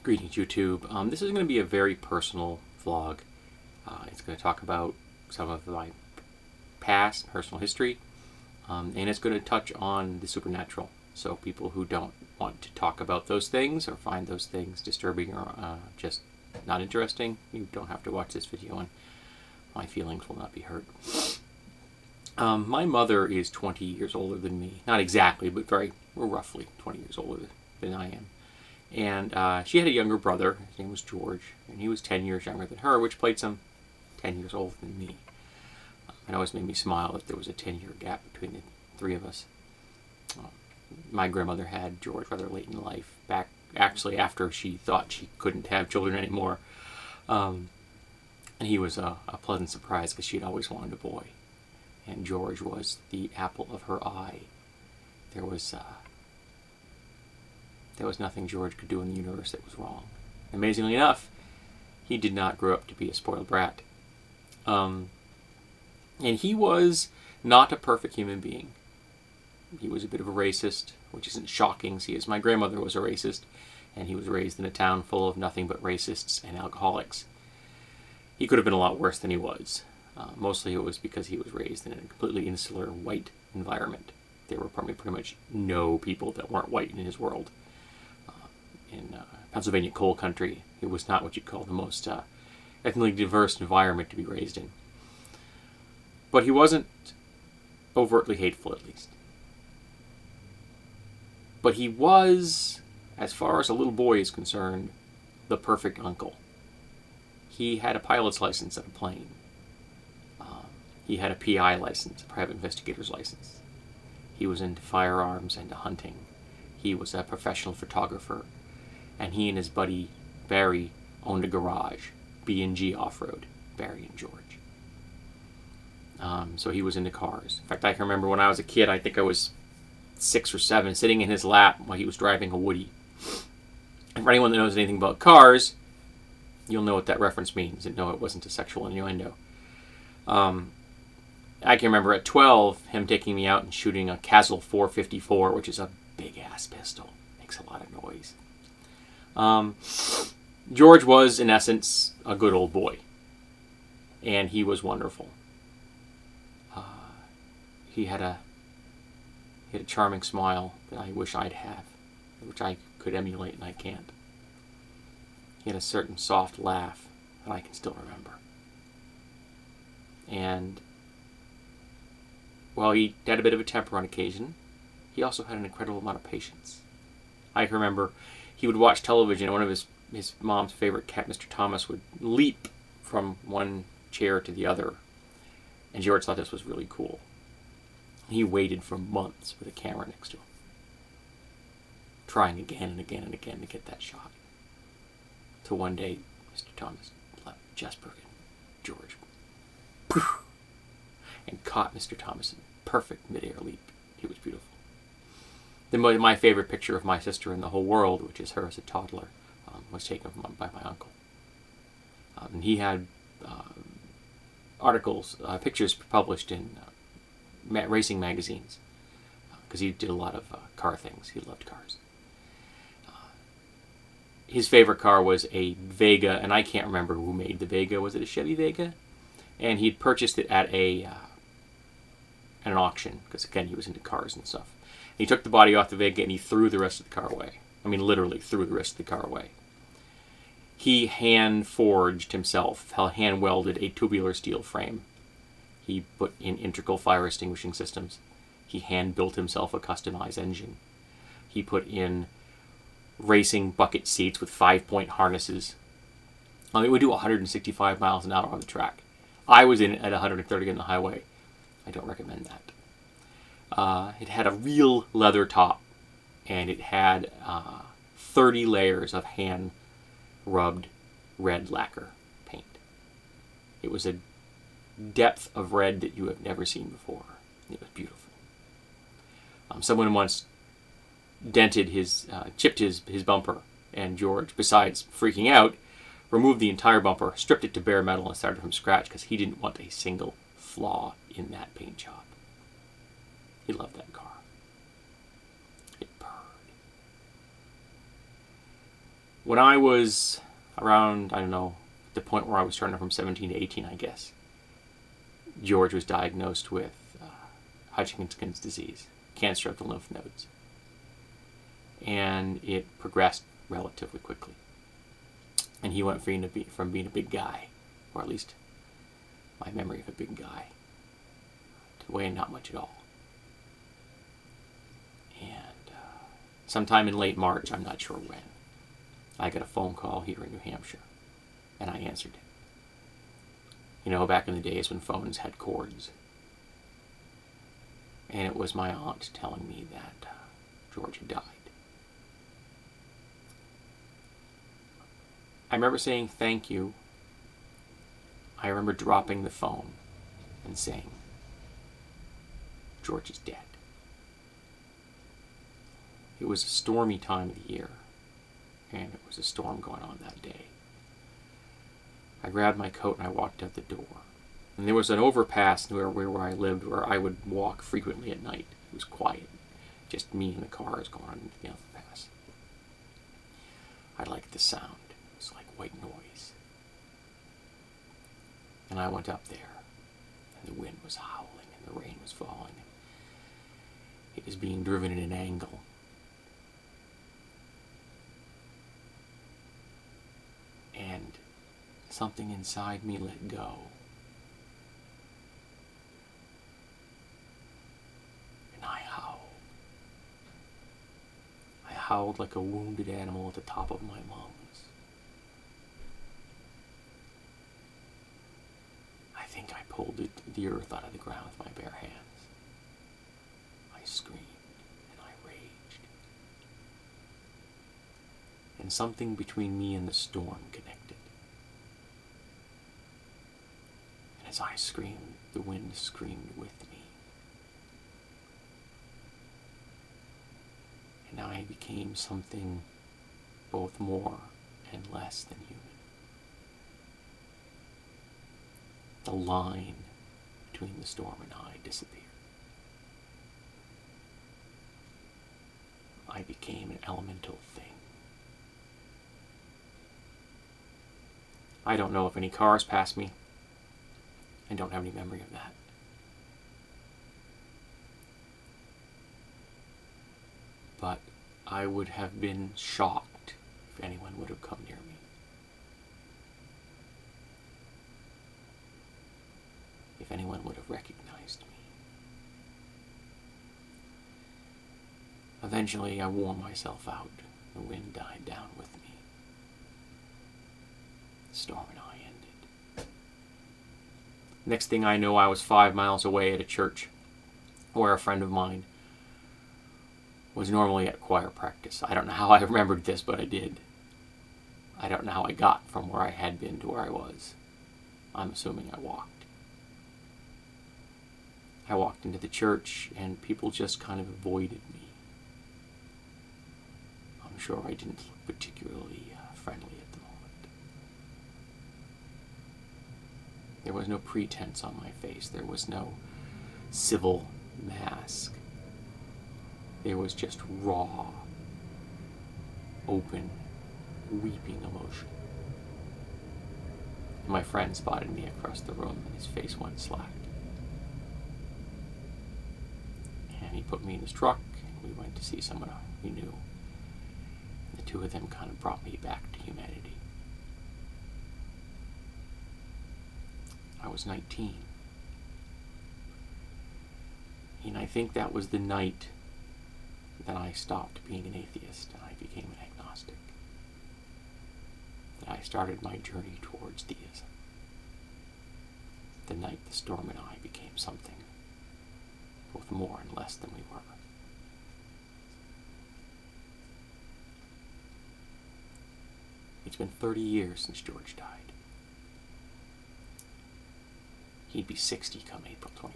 Greetings, YouTube. This is going to be a very personal vlog. It's going to talk about some of my past personal history, and it's going to touch on the supernatural. So people who don't want to talk about those things or find those things disturbing or just not interesting, you don't have to watch this video, and my feelings will not be hurt. My mother is 20 years older than me. Not exactly, but very roughly 20 years older than I am. And she had a younger brother. His name was George, and he was 10 years younger than her, which played some 10 years older than me. It always made me smile that there was a 10-year gap between the three of us. My grandmother had George rather late in life, back actually after she thought she couldn't have children anymore. And he was a pleasant surprise because she had always wanted a boy. And George was the apple of her eye. There was nothing George could do in the universe that was wrong. Amazingly enough, he did not grow up to be a spoiled brat. And he was not a perfect human being. He was a bit of a racist, which isn't shocking, see, as my grandmother was a racist, and he was raised in a town full of nothing but racists and alcoholics. He could have been a lot worse than he was. Mostly it was because he was raised in a completely insular white environment. There were probably pretty much no people that weren't white in his world. In Pennsylvania coal country, it was not what you'd call the most ethnically diverse environment to be raised in. But he wasn't overtly hateful, at least. But he was, as far as a little boy is concerned, the perfect uncle. He had a pilot's license on a plane. He had a PI license, a private investigator's license. He was into firearms and hunting. He was a professional photographer. And he and his buddy Barry owned a garage, B&G Off-Road, Barry and George. So he was into cars. In fact, I can remember when I was a kid, I think I was 6 or 7, sitting in his lap while he was driving a Woody. And for anyone that knows anything about cars, you'll know what that reference means, and no, it wasn't a sexual innuendo. I can remember at 12, him taking me out and shooting a Castle 454, which is a big-ass pistol. Makes a lot of noise. George was, in essence, a good old boy. And he was wonderful. He had a charming smile that I wish I'd have, which I could emulate and I can't. He had a certain soft laugh that I can still remember. And while he had a bit of a temper on occasion, he also had an incredible amount of patience. I can remember he would watch television, and one of his mom's favorite cat, Mr. Thomas, would leap from one chair to the other. And George thought this was really cool. He waited for months with a camera next to him, trying again and again and again to get that shot. Till one day, Mr. Thomas left Jesper and George and caught Mr. Thomas in perfect mid-air leap. It was beautiful. Then my favorite picture of my sister in the whole world, which is her as a toddler, was taken by my uncle. And he had articles, pictures published in racing magazines, because he did a lot of car things. He loved cars. His favorite car was a Vega, and I can't remember who made the Vega. Was it a Chevy Vega? And he'd purchased it at an auction, because again, he was into cars and stuff. He took the body off the Vega and he threw the rest of the car away. I mean, literally threw the rest of the car away. He hand-forged himself, hand-welded a tubular steel frame. He put in integral fire extinguishing systems. He hand-built himself a customized engine. He put in racing bucket seats with 5-point harnesses. It would do 165 miles an hour on the track. I was in it at 130 on the highway. I don't recommend that. It had a real leather top, and it had 30 layers of hand-rubbed red lacquer paint. It was a depth of red that you have never seen before. It was beautiful. Someone once chipped his bumper, and George, besides freaking out, removed the entire bumper, stripped it to bare metal, and started from scratch because he didn't want a single flaw in that paint job. He loved that car. It purred. When I was around, I don't know, the point where I was turning from 17 to 18, I guess, George was diagnosed with Hodgkin's disease, cancer of the lymph nodes. And it progressed relatively quickly. And he went from being a big guy, or at least my memory of a big guy, to weighing not much at all. And sometime in late March, I'm not sure when, I got a phone call here in New Hampshire, and I answered it. You know, back in the days when phones had cords. And it was my aunt telling me that George had died. I remember saying thank you. I remember dropping the phone and saying, George is dead. It was a stormy time of the year, and it was a storm going on that day. I grabbed my coat and I walked out the door. And there was an overpass where I lived where I would walk frequently at night. It was quiet. Just me and the cars going on the overpass. I liked the sound. It was like white noise. And I went up there, and the wind was howling, and the rain was falling. It was being driven at an angle. And something inside me let go. And I howled. I howled like a wounded animal at the top of my lungs. I think I pulled the earth out of the ground with my bare hands. I screamed and I raged. And something between me and the storm connected. And as I screamed, the wind screamed with me. And I became something both more and less than human. The line between the storm and I disappeared. I became an elemental thing. I don't know if any cars passed me. I don't have any memory of that. But I would have been shocked if anyone would have come near me. If anyone would have recognized me. Eventually, I wore myself out. The wind died down with me. The storm and I ended. Next thing I know, I was 5 miles away at a church where a friend of mine was normally at choir practice. I don't know how I remembered this, but I did. I don't know how I got from where I had been to where I was. I'm assuming I walked. I walked into the church and people just kind of avoided me. I'm sure I didn't look particularly friendly at the moment. There was no pretense on my face. There was no civil mask. There was just raw, open, weeping emotion. My friend spotted me across the room and his face went slack. And he put me in his truck and we went to see someone we knew. The two of them kind of brought me back to humanity. I was 19. And I think that was the night that I stopped being an atheist and I became an agnostic. That I started my journey towards deism. The night the storm and I became something both more and less than we were. It's been 30 years since George died. He'd be 60 come April 24th.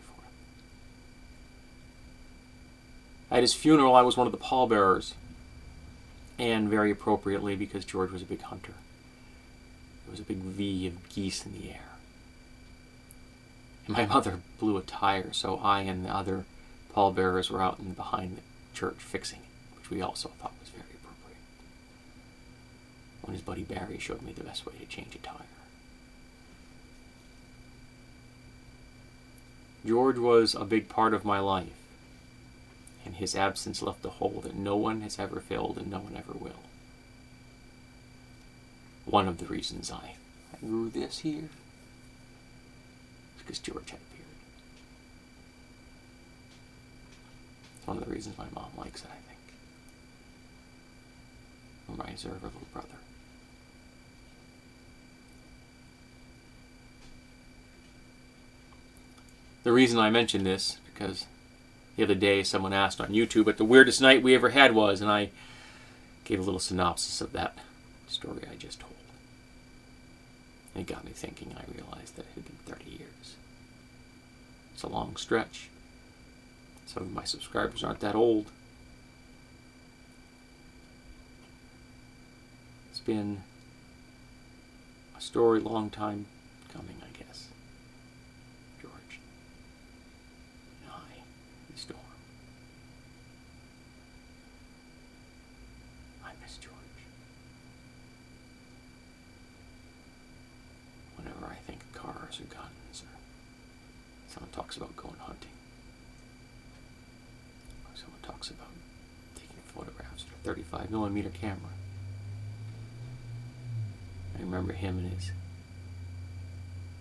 At his funeral, I was one of the pallbearers. And very appropriately, because George was a big hunter. There was a big V of geese in the air. And my mother blew a tire, so I and the other pallbearers were out in behind the church fixing it, which we also thought was very appropriate. when his buddy Barry showed me the best way to change a tire. George was a big part of my life, and his absence left a hole that no one has ever filled and no one ever will. One of the reasons I grew this here is because George had a beard. It's one of the reasons my mom likes it, I think. Reminds her of her little brother. The reason I mention this, because the other day someone asked on YouTube what the weirdest night we ever had was, and I gave a little synopsis of that story I just told. It got me thinking. I realized that it had been 30 years. It's a long stretch. Some of my subscribers aren't that old. It's been a story long time coming, I guess. George and I, the storm. I miss George. Whenever I think of cars or guns, or someone talks about going hunting, or someone talks about taking photographs with a 35mm camera, I remember him and his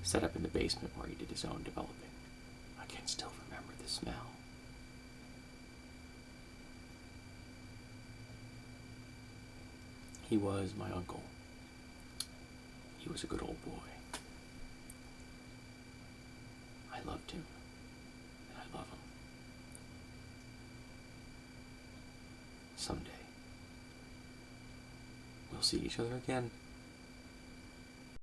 setup in the basement where he did his own developing. I can still remember the smell. He was my uncle. He was a good old boy. I loved him, and I love him. Someday, we'll see each other again.